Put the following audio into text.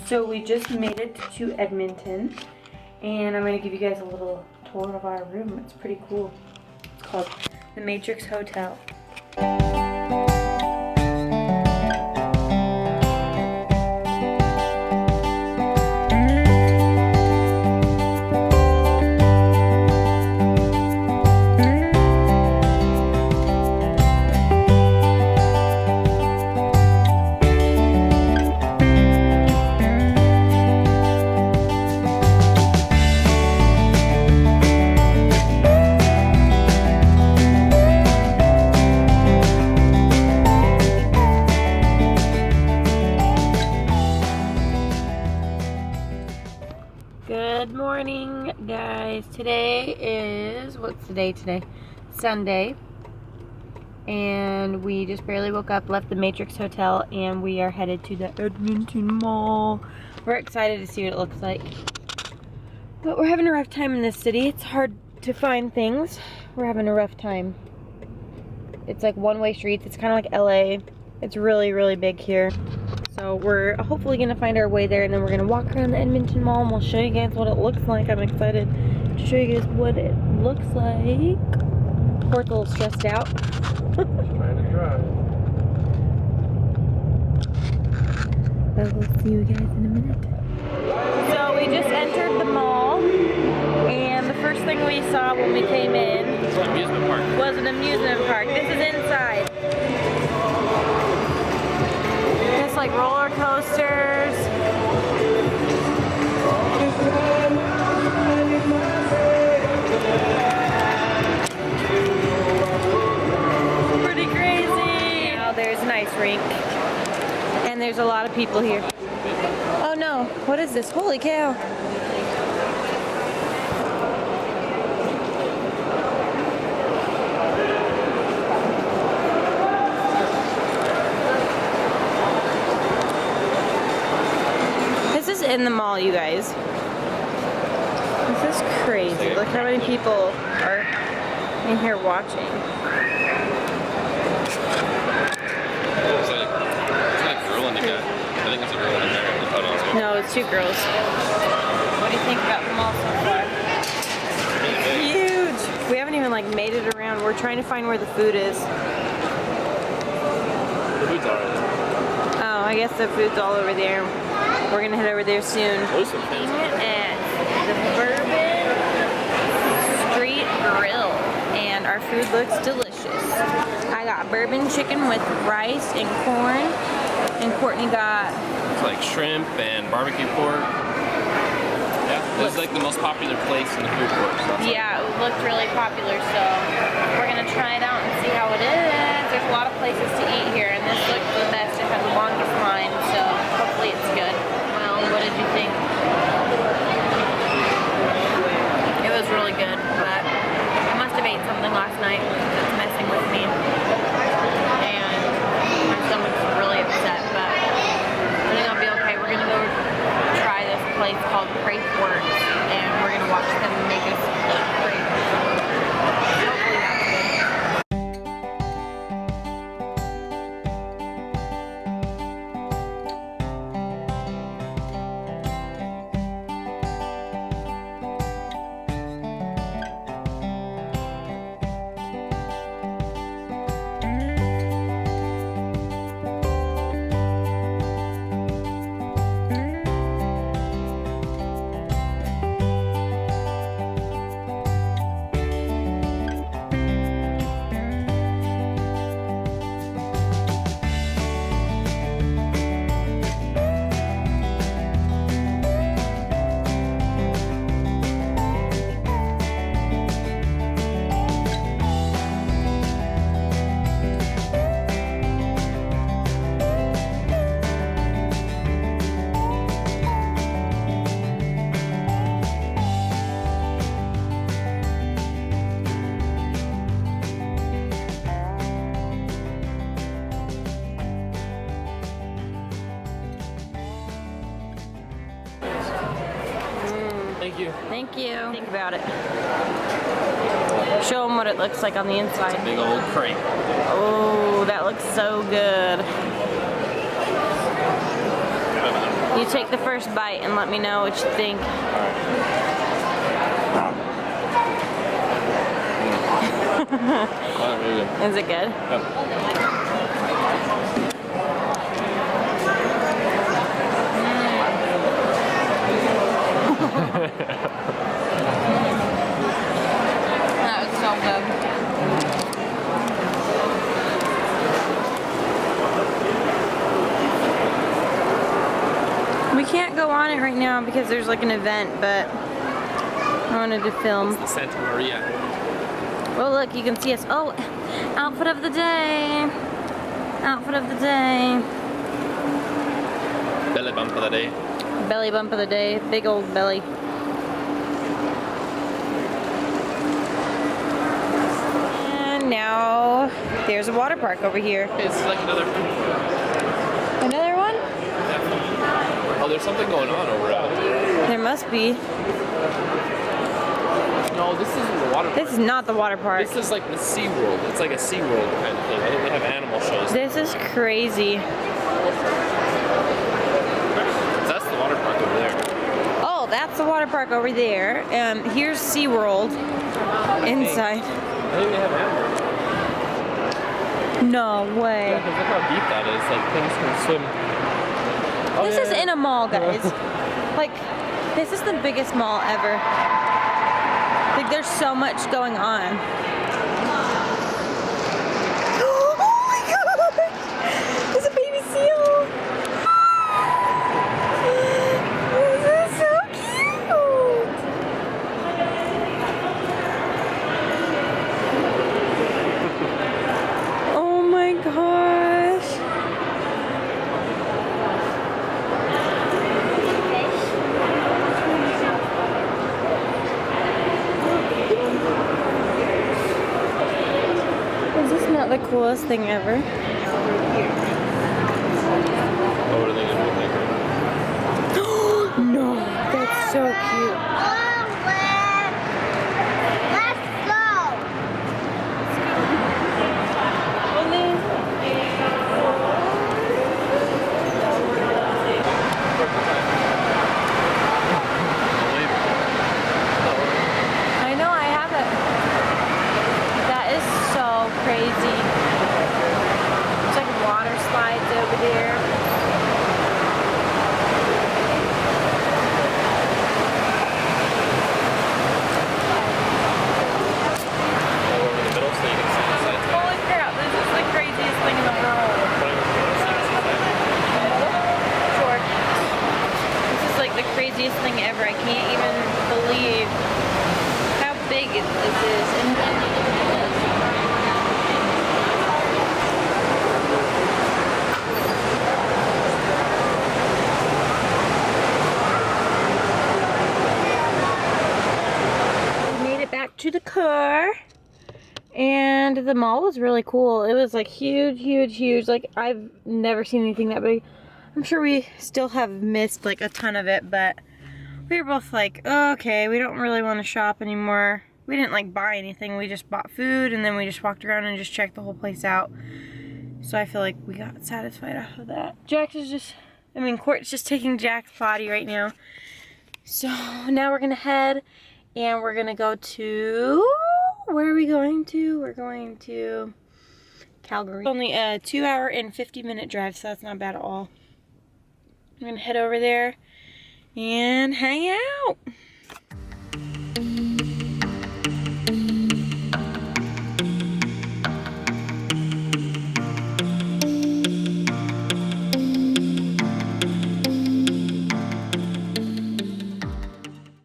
So we just made it to Edmonton, and I'm going to give you guys a little tour of our room. It's pretty cool. It's called the Matrix Hotel. Good morning, guys. Today is, what's the day today? Sunday. And we just barely woke up, left the Matrix Hotel, and we are headed to the Edmonton Mall. We're excited to see what it looks like. But we're having a rough time in this city. It's hard to find things. We're having a rough time. It's like one-way streets. It's kind of like LA. It's really, really big here. So we're hopefully going to find our way there, and then we're going to walk around the Edmonton Mall, and we'll show you guys what it looks like. I'm excited to show you guys what it looks like. Court's a little stressed out. Trying to drive. But we'll see you guys in a minute. So we just entered the mall, and the first thing we saw when we came in was an amusement park. This is inside. Just like roller coasters. Pretty crazy. Now there's an ice rink. And there's a lot of people here. Oh no, what is this? Holy cow. In the mall, you guys. This is crazy. Look how many people are in here watching. It's like a girl in the guy. I think it's a girl in there. No, it's two girls. What do you think about the mall so far? Huge! We haven't even like made it around. We're trying to find where the food is. The food's alright. Oh, I guess the food's all over there. We're gonna head over there soon. At the Bourbon Street Grill, and our food looks delicious. I got bourbon chicken with rice and corn, and Courtney got it's like shrimp and barbecue pork. Yeah, this is like the most popular place in the food court. So yeah, it looked really popular, so we're gonna try it out and see how it is. There's a lot of places to eat here, and this looked the best. It had the longest line, so hopefully it's good. What did you think? It was really good, but I must have ate something last night that's messing with me. And my stomach's really upset, but I think I'll be okay. We're gonna go try this place called Crepe Works, and we're gonna watch them make us crepe. Hopefully that's good. you. Thank you. Think about it. Show them what it looks like on the inside. Big old crate. Oh, that looks so good. You take the first bite and let me know what you think. Oh, really good. Is it good? Yep. That was so good. We can't go on it right now because there's like an event, but I wanted to film. It's the Santa Maria. Oh look, you can see us. Oh, outfit of the day. Outfit of the day. Belly bump of the day. Belly bump of the day. Big old belly. And now there's a water park over here. It's like another. Another one? Oh, there's something going on over there. There must be. No, this isn't the water park. This is not the water park. This is like the Sea World. It's like a Sea World kind of thing. I think they have animal shows. This is crazy. That's the water park over there. Oh, that's the water park over there. Here's SeaWorld inside. I think they have animals. No way. Yeah, because look how deep that is. Like things can swim. Oh, This is in a mall, guys. Like, this is the biggest mall ever. Like, there's so much going on. Oh my god! There's a baby seal! This is so cute! Oh my gosh! Is this not the coolest thing ever? Oh, what are they gonna do? No, that's so cute. Let's I know, I have it. That is so crazy. It's like water slides over there. Go over the middle so you can see the sides. Holy crap, this is the craziest thing in the world. Sure. This is like the craziest thing ever. I can't even believe how big this is. We made it back to the car. And the mall was really cool. It was like huge, huge, huge. Like, I've never seen anything that big. I'm sure we still have missed like a ton of it, but we were both like, oh, okay, we don't really want to shop anymore. We didn't like buy anything. We just bought food and then we just walked around and just checked the whole place out. So I feel like we got satisfied off of that. Jax is just, Court's just taking Jack's potty right now. So now we're gonna head and we're gonna go to, where are we going to? We're going to Calgary. It's only a 2-hour and 50-minute drive, so that's not bad at all. I'm gonna head over there and hang out.